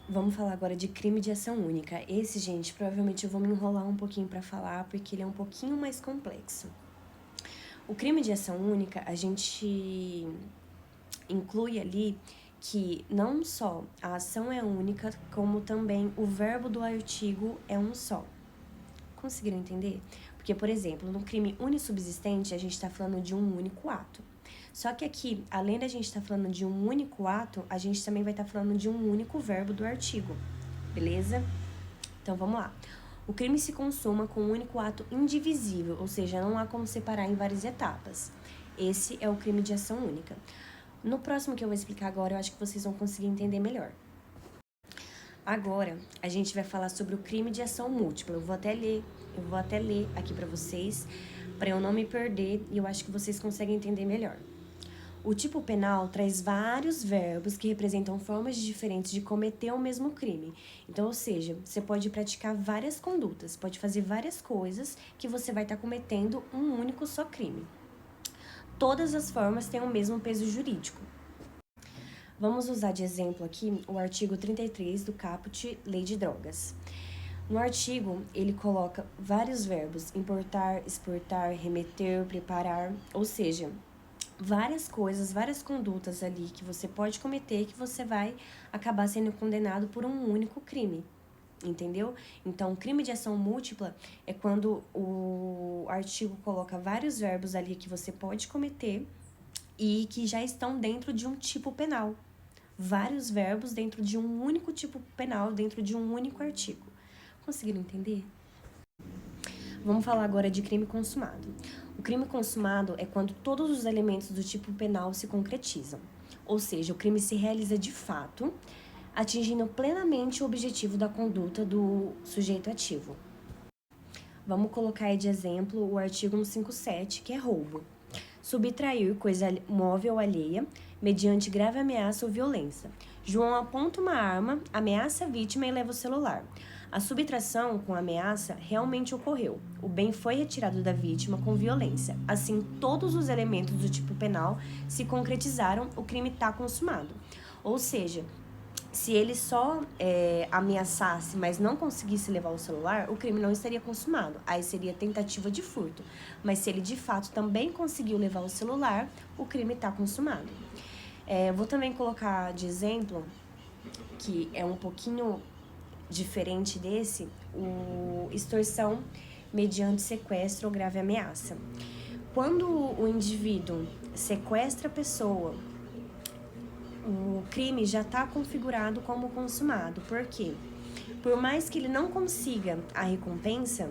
Vamos falar agora de crime de ação única. Esse, gente, provavelmente eu vou me enrolar um pouquinho para falar, porque ele é um pouquinho mais complexo. O crime de ação única, a gente inclui ali que não só a ação é única, como também o verbo do artigo é um só. Conseguiram entender? Porque, por exemplo, no crime unissubsistente, a gente está falando de um único ato. Só que aqui, além da gente estar falando de um único ato, a gente também vai estar falando de um único verbo do artigo, beleza? Então, vamos lá. O crime se consuma com um único ato indivisível, ou seja, não há como separar em várias etapas. Esse é o crime de ação única. No próximo que eu vou explicar agora, eu acho que vocês vão conseguir entender melhor. Agora, a gente vai falar sobre o crime de ação múltipla. Eu vou até ler aqui para vocês, para eu não me perder, e eu acho que vocês conseguem entender melhor. O tipo penal traz vários verbos que representam formas diferentes de cometer o mesmo crime. Então, ou seja, você pode praticar várias condutas, pode fazer várias coisas que você vai estar cometendo um único só crime. Todas as formas têm o mesmo peso jurídico. Vamos usar de exemplo aqui o artigo 33 do caput Lei de Drogas. No artigo, ele coloca vários verbos: importar, exportar, remeter, preparar, ou seja, várias coisas, várias condutas ali que você pode cometer que você vai acabar sendo condenado por um único crime, entendeu? Então, crime de ação múltipla é quando o artigo coloca vários verbos ali que você pode cometer e que já estão dentro de um tipo penal. Vários verbos dentro de um único tipo penal, dentro de um único artigo. Conseguiram entender? Vamos falar agora de crime consumado. O crime consumado é quando todos os elementos do tipo penal se concretizam, ou seja, o crime se realiza de fato, atingindo plenamente o objetivo da conduta do sujeito ativo. Vamos colocar aí de exemplo o artigo 157, que é roubo. Subtrair coisa móvel alheia, mediante grave ameaça ou violência. João aponta uma arma, ameaça a vítima e leva o celular. A subtração com ameaça realmente ocorreu. O bem foi retirado da vítima com violência. Assim, todos os elementos do tipo penal se concretizaram, o crime está consumado. Ou seja, se ele só ameaçasse, mas não conseguisse levar o celular, o crime não estaria consumado. Aí seria tentativa de furto. Mas se ele de fato também conseguiu levar o celular, o crime está consumado. Vou também colocar de exemplo, que é um pouquinho diferente desse, o extorsão mediante sequestro ou grave ameaça. Quando o indivíduo sequestra a pessoa, o crime já está configurado como consumado. Por quê? Por mais que ele não consiga a recompensa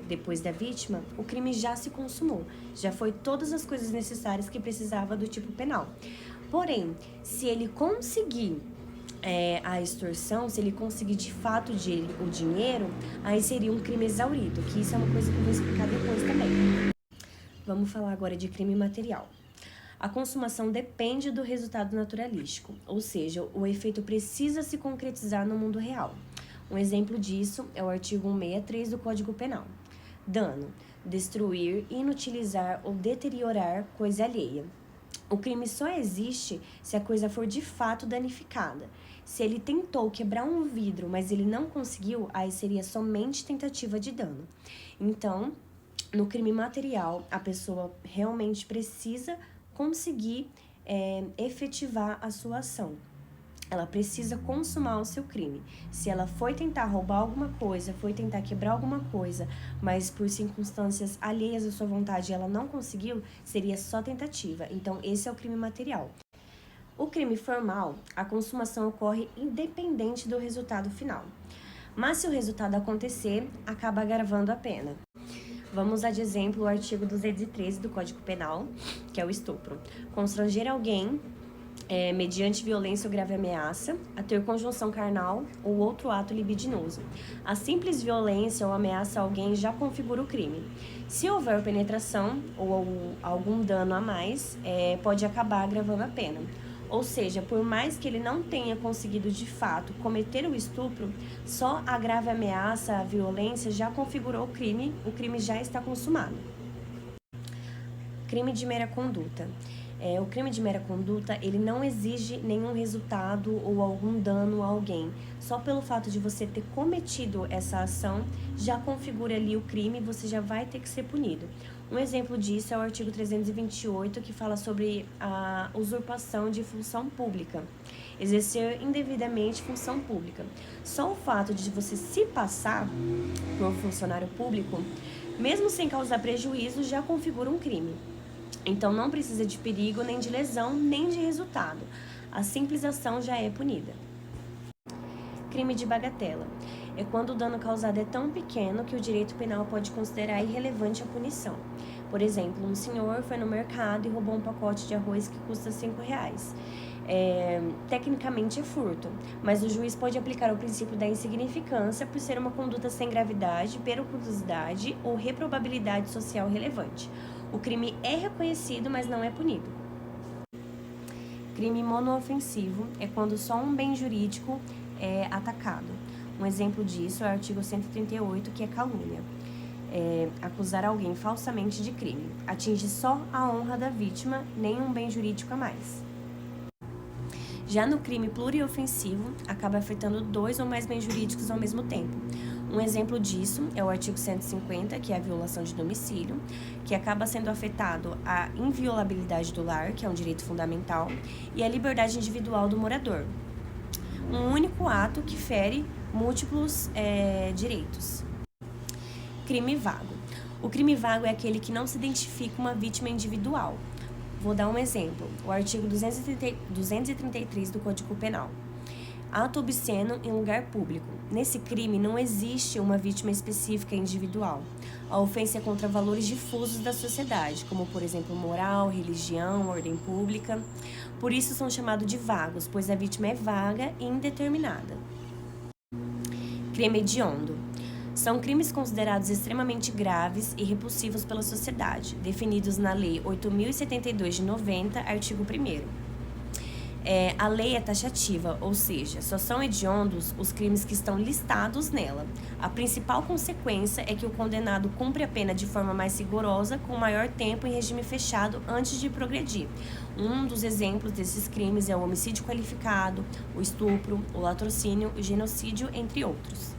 depois da vítima, o crime já se consumou. Já foi todas as coisas necessárias que precisava do tipo penal. Porém, se ele conseguir a extorsão, se ele conseguir de fato o dinheiro, aí seria um crime exaurido, que isso é uma coisa que eu vou explicar depois também. Vamos falar agora de crime material. A consumação depende do resultado naturalístico, ou seja, o efeito precisa se concretizar no mundo real. Um exemplo disso é o artigo 163 do Código Penal. Dano: destruir, inutilizar ou deteriorar coisa alheia. O crime só existe se a coisa for de fato danificada. Se ele tentou quebrar um vidro, mas ele não conseguiu, aí seria somente tentativa de dano. Então, no crime material, a pessoa realmente precisa conseguir efetivar a sua ação. Ela precisa consumar o seu crime. Se ela foi tentar roubar alguma coisa, foi tentar quebrar alguma coisa, mas por circunstâncias alheias à sua vontade ela não conseguiu, seria só tentativa. Então, esse é o crime material. O crime formal, a consumação ocorre independente do resultado final. Mas se o resultado acontecer, acaba agravando a pena. Vamos usar de exemplo o artigo 213 do Código Penal, que é o estupro. Constranger alguém mediante violência ou grave ameaça, a ter conjunção carnal ou outro ato libidinoso. A simples violência ou ameaça a alguém já configura o crime. Se houver penetração ou algum dano a mais, pode acabar agravando a pena. Ou seja, por mais que ele não tenha conseguido de fato cometer o estupro, só a grave ameaça, a violência já configurou o crime já está consumado. Crime de mera conduta. O crime de mera conduta, ele não exige nenhum resultado ou algum dano a alguém. Só pelo fato de você ter cometido essa ação, já configura ali o crime e você já vai ter que ser punido. Um exemplo disso é o artigo 328, que fala sobre a usurpação de função pública. Exercer indevidamente função pública. Só o fato de você se passar por funcionário público, mesmo sem causar prejuízo, já configura um crime. Então, não precisa de perigo, nem de lesão, nem de resultado. A simples ação já é punida. Crime de bagatela. É quando o dano causado é tão pequeno que o direito penal pode considerar irrelevante a punição. Por exemplo, um senhor foi no mercado e roubou um pacote de arroz que custa R$5. Tecnicamente é furto, mas o juiz pode aplicar o princípio da insignificância por ser uma conduta sem gravidade, periculosidade ou reprobabilidade social relevante. O crime é reconhecido, mas não é punido. Crime monoofensivo é quando só um bem jurídico é atacado. Um exemplo disso é o artigo 138, que é calúnia. Acusar alguém falsamente de crime. Atinge só a honra da vítima, nem um bem jurídico a mais. Já no crime pluriofensivo, acaba afetando 2 ou mais bens jurídicos ao mesmo tempo. Um exemplo disso é o artigo 150, que é a violação de domicílio, que acaba sendo afetado a inviolabilidade do lar, que é um direito fundamental, e a liberdade individual do morador. Um único ato que fere múltiplos direitos. Crime vago. O crime vago é aquele que não se identifica uma vítima individual. Vou dar um exemplo, o artigo 233 do Código Penal. Ato obsceno em lugar público. Nesse crime não existe uma vítima específica individual. A ofensa é contra valores difusos da sociedade, como, por exemplo, moral, religião, ordem pública. Por isso são chamados de vagos, pois a vítima é vaga e indeterminada. Crime hediondo. São crimes considerados extremamente graves e repulsivos pela sociedade, definidos na Lei 8.072 de 90, artigo 1º. A lei é taxativa, ou seja, só são hediondos os crimes que estão listados nela. A principal consequência é que o condenado cumpre a pena de forma mais rigorosa, com maior tempo em regime fechado antes de progredir. Um dos exemplos desses crimes é o homicídio qualificado, o estupro, o latrocínio, o genocídio, entre outros.